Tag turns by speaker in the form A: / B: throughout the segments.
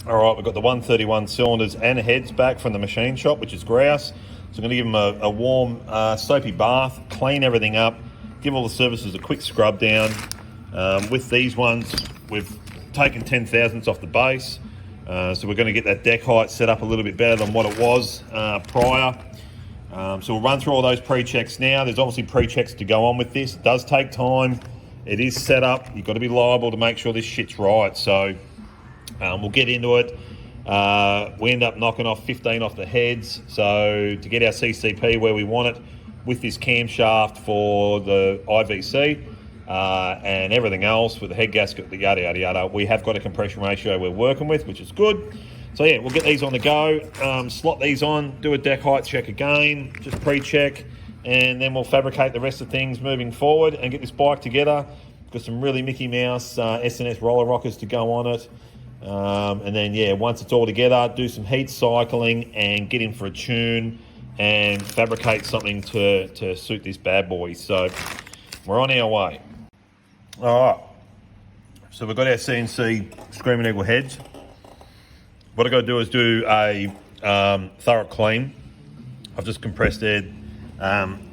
A: All right, we've got the 131 cylinders and heads back from the machine shop, which is grouse. So I'm going to give them a warm, soapy bath, clean everything up, give all the surfaces a quick scrub down. With these ones, we've taken 10 thousandths off the base. So we're going to get that deck height set up a little bit better than what it was prior. So we'll run through all those pre-checks now. There's obviously pre-checks to go on with this. It does take time. It is set up. You've got to be liable to make sure this shit's right. So we'll get into it. We end up knocking off 15 off the heads. So to get our CCP where we want it with this camshaft for the IVC and everything else with the head gasket, the yada, yada, yada, we have got a compression ratio we're working with, which is good. So yeah, we'll get these on the go, slot these on, do a deck height check again, just pre-check, and then we'll fabricate the rest of things moving forward and get this bike together. Got some really Mickey Mouse SNS roller rockers to go on it. And then, yeah, once it's all together, do some heat cycling and get in for a tune and fabricate something to suit this bad boy. So we're on our way. All right. So we've got our CNC Screamin Eagle heads. What I've got to do is do a thorough clean. I've just compressed the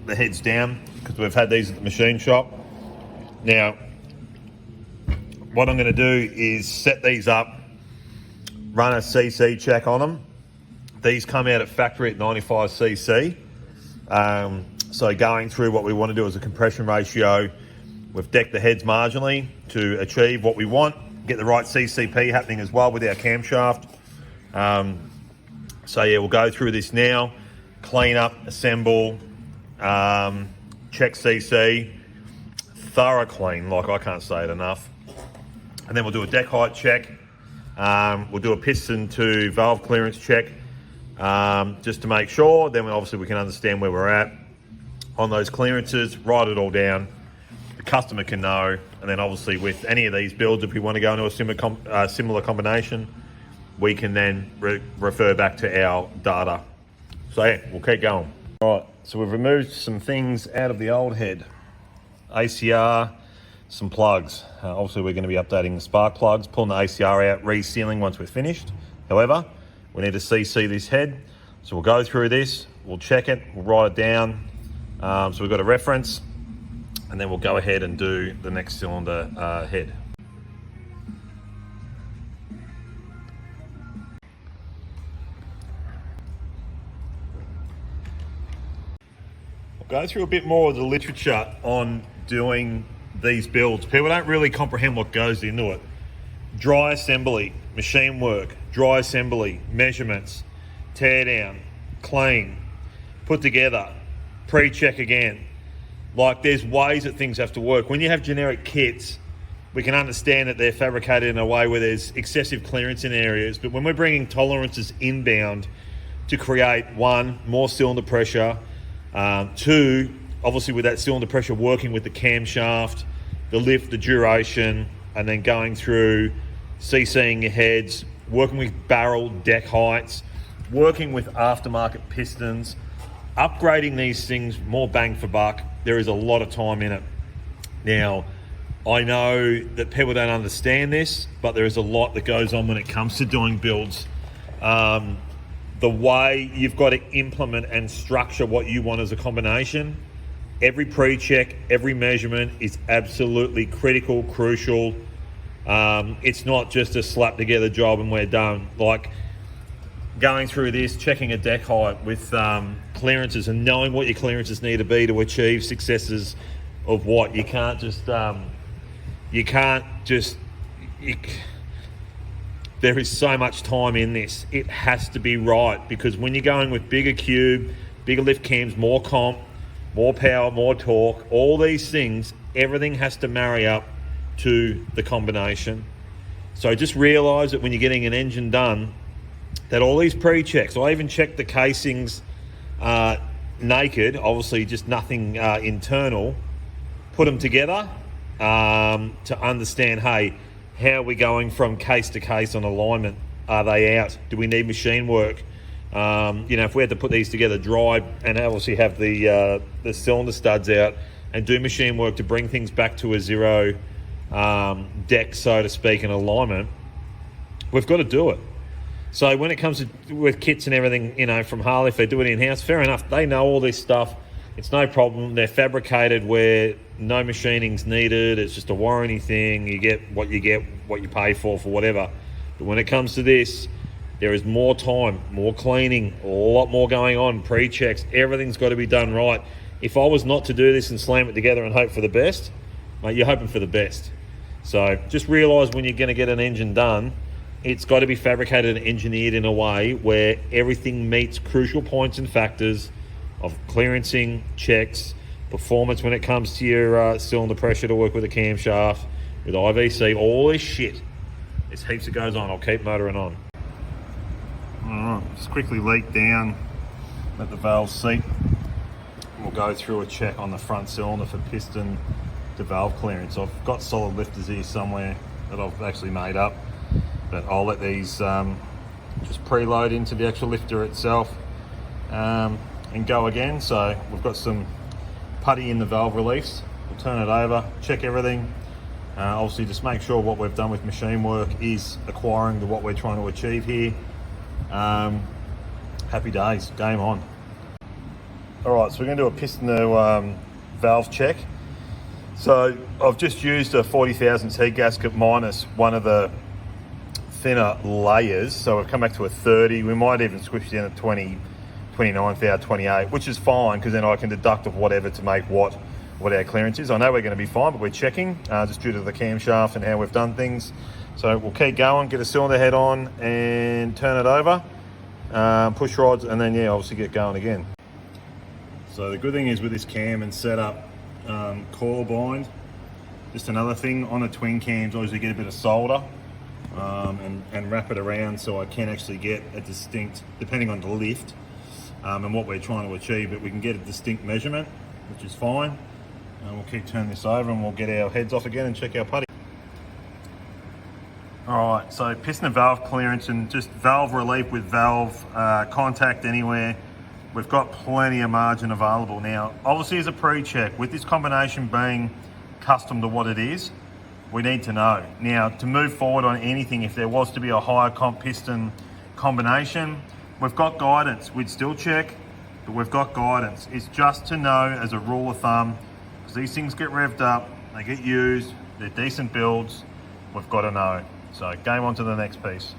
A: heads down because we've had these at the machine shop. Now, what I'm going to do is set these up, run a CC check on them. These come out at factory at 95 cc. So going through what we want to do as a compression ratio, we've decked the heads marginally to achieve what we want, get the right CCP happening as well with our camshaft. So yeah, we'll go through this now, clean up, assemble, check CC, thorough clean, like I can't say it enough. And then we'll do a deck height check. We'll do a piston to valve clearance check, just to make sure. Then obviously we can understand where we're at on those clearances, write it all down. The customer can know. And then obviously with any of these builds, if we want to go into a similar combination, we can then refer back to our data. So yeah, we'll keep going. All right, so we've removed some things out of the old head. ACR, some plugs. Obviously we're going to be updating the spark plugs, pulling the ACR out, resealing once we're finished. However, we need to CC this head. So we'll go through this, we'll check it, we'll write it down. So we've got a reference, and then we'll go ahead and do the next cylinder head. I'll go through a bit more of the literature on doing these builds. People don't really comprehend what goes into it. Dry assembly, machine work, dry assembly, measurements, tear down, clean, put together, pre-check again. Like, there's ways that things have to work. When you have generic kits, we can understand that they're fabricated in a way where there's excessive clearance in areas, but when we're bringing tolerances inbound to create, one, more cylinder pressure, two, obviously with that cylinder pressure working with the camshaft, the lift, the duration, and then going through CCing your heads, working with barrel deck heights, working with aftermarket pistons, upgrading these things, more bang for buck. There is a lot of time in it. Now, I know that people don't understand this, but there is a lot that goes on when it comes to doing builds. The way you've got to implement and structure what you want as a combination, every pre-check, every measurement is absolutely critical, crucial. It's not just a slap together job and we're done. Like, going through this, checking a deck height with clearances and knowing what your clearances need to be to achieve successes of what. You can't just, there is so much time in this. It has to be right, because when you're going with bigger cube, bigger lift cams, more comp, more power, more torque, all these things, everything has to marry up to the combination. So just realise that when you're getting an engine done, that all these pre-checks, I even checked the casings naked, obviously just nothing internal, put them together to understand, hey, how are we going from case to case on alignment? Are they out? Do we need machine work? If we had to put these together dry and obviously have the cylinder studs out and do machine work to bring things back to a zero deck, so to speak, in alignment, we've got to do it. So when it comes to with kits and everything, you know, from Harley, if they do it in-house, fair enough. They know all this stuff. It's no problem. They're fabricated where no machining's needed. It's just a warranty thing. You get, what you pay for whatever. But when it comes to this, there is more time, more cleaning, a lot more going on, pre-checks. Everything's got to be done right. If I was not to do this and slam it together and hope for the best, mate, you're hoping for the best. So just realise when you're going to get an engine done, it's got to be fabricated and engineered in a way where everything meets crucial points and factors of clearancing, checks, performance when it comes to your cylinder pressure to work with a camshaft, with IVC, all this shit. There's heaps that goes on. I'll keep motoring on. Alright, just quickly leak down at the valve seat. We'll go through a check on the front cylinder for piston to valve clearance. I've got solid lifters here somewhere that I've actually made up, but I'll let these just preload into the actual lifter itself and go again. So we've got some putty in the valve reliefs. We'll turn it over, check everything. Obviously just make sure what we've done with machine work is acquiring to what we're trying to achieve here. Happy days, game on. All right, so we're going to do a piston to valve check. So I've just used a 40,000 T gasket minus one of the thinner layers. So we've come back to a 30. We might even squish down to 20, 29 thou 28, which is fine because then I can deduct of whatever to make what our clearance is. I know we're going to be fine, but we're checking just due to the camshaft and how we've done things. So we'll keep going, get a cylinder head on and turn it over, push rods, and then, yeah, obviously get going again. So the good thing is with this cam and setup, coil bind, just another thing on the twin cams, obviously get a bit of solder and wrap it around so I can actually get a distinct, depending on the lift and what we're trying to achieve, but we can get a distinct measurement, which is fine. And we'll keep turning this over and we'll get our heads off again and check our putty. All right, so piston and valve clearance and just valve relief with valve contact anywhere. We've got plenty of margin available. Now, obviously as a pre-check, with this combination being custom to what it is, we need to know. Now, to move forward on anything, if there was to be a higher comp piston combination, we've got guidance. We'd still check, but we've got guidance. It's just to know as a rule of thumb, because these things get revved up, they get used, they're decent builds, we've got to know. So game on to the next piece.